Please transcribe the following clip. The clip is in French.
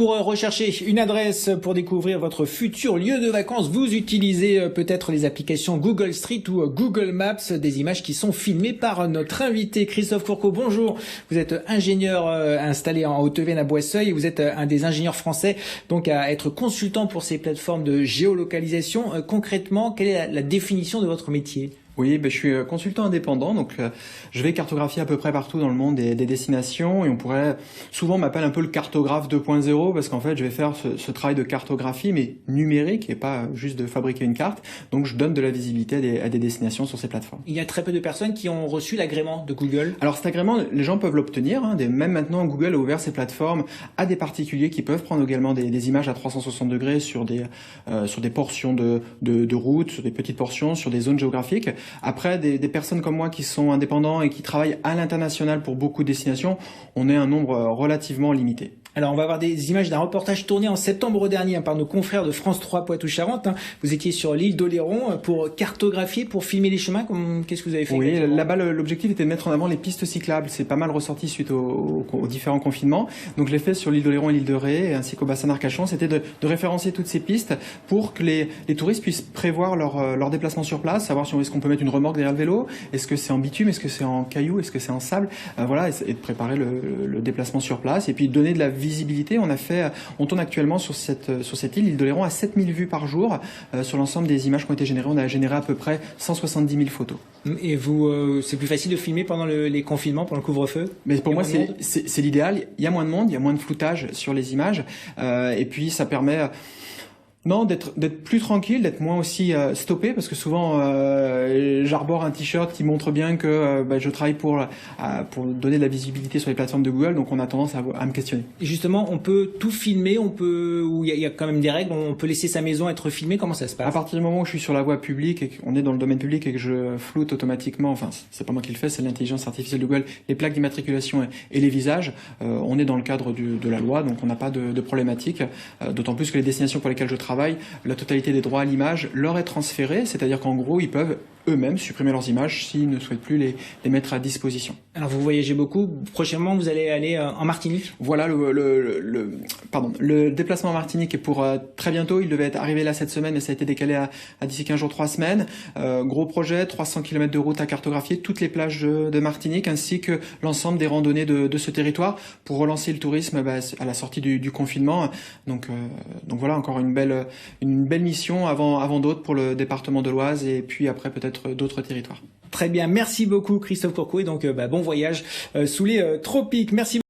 Pour rechercher une adresse pour découvrir votre futur lieu de vacances, vous utilisez peut-être les applications Google Street ou Google Maps, des images qui sont filmées par notre invité Christophe Courcault. Bonjour, vous êtes ingénieur installé en Haute-Vienne à Boisseuil et vous êtes un des ingénieurs français donc à être consultant pour ces plateformes de géolocalisation. Concrètement, quelle est la définition de votre métier ? Oui, je suis consultant indépendant, donc je vais cartographier à peu près partout dans le monde des destinations, et souvent on m'appelle un peu le cartographe 2.0 parce qu'en fait je vais faire ce travail de cartographie mais numérique et pas juste de fabriquer une carte. Donc je donne de la visibilité à des destinations sur ces plateformes. Il y a très peu de personnes qui ont reçu l'agrément de Google. Alors cet agrément, les gens peuvent l'obtenir, même maintenant Google a ouvert ses plateformes à des particuliers qui peuvent prendre également des images à 360 degrés sur des portions de routes, sur des petites portions, sur des zones géographiques. Après, des personnes comme moi qui sont indépendants et qui travaillent à l'international pour beaucoup de destinations, on est un nombre relativement limité. Alors, on va avoir des images d'un reportage tourné en septembre dernier par nos confrères de France 3 Poitou-Charentes. Vous étiez sur l'île d'Oléron pour cartographier, pour filmer les chemins. Qu'est-ce que vous avez fait? Oui, là-bas, l'objectif était de mettre en avant les pistes cyclables. C'est pas mal ressorti suite aux différents confinements. Donc, je l'ai fait sur l'île d'Oléron et l'île de Ré, ainsi qu'au bassin d'Arcachon. C'était de référencer toutes ces pistes pour que les touristes puissent prévoir leur déplacement sur place, savoir si est-ce qu'on peut mettre une remorque derrière le vélo, est-ce que c'est en bitume, est-ce que c'est en cailloux, est-ce que c'est en sable, et de préparer le déplacement sur place et puis donner de la visibilité. On tourne actuellement sur cette île d'Oléron à 7000 vues par jour sur l'ensemble des images qui ont été générées. On a généré à peu près 170 000 photos. Et vous, c'est plus facile de filmer pendant les confinements, pendant le couvre-feu? Mais pour moi, c'est l'idéal. Il y a moins de monde, il y a moins de floutage sur les images, et puis ça permet d'être plus tranquille, d'être moins aussi stoppé, parce que souvent j'arbore un t-shirt qui montre bien que je travaille pour donner de la visibilité sur les plateformes de Google, donc on a tendance à me questionner. Et justement, on peut tout filmer, ou il y a quand même des règles, on peut laisser sa maison être filmée, comment ça se passe? À partir du moment où je suis sur la voie publique et qu'on est dans le domaine public et que je floute automatiquement, enfin c'est pas moi qui le fais, c'est l'intelligence artificielle de Google, les plaques d'immatriculation et les visages, on est dans le cadre de la loi, donc on n'a pas de problématique, d'autant plus que les destinations pour lesquelles je travaille, la totalité des droits à l'image leur est transférée, c'est-à-dire qu'en gros, ils peuvent eux-mêmes supprimer leurs images s'ils ne souhaitent plus les mettre à disposition. Alors vous voyagez beaucoup, prochainement vous allez aller en Martinique? Voilà, le déplacement en Martinique est pour très bientôt, il devait être arrivé là cette semaine, mais ça a été décalé à d'ici 15 jours, 3 semaines. Gros projet, 300 km de route à cartographier, toutes les plages de Martinique, ainsi que l'ensemble des randonnées de ce territoire, pour relancer le tourisme à la sortie du confinement. Donc voilà, encore une belle mission avant d'autres pour le département de l'Oise, et puis après peut-être d'autres territoires. Très bien, merci beaucoup Christophe Courcault, et donc bon voyage sous les tropiques. Merci.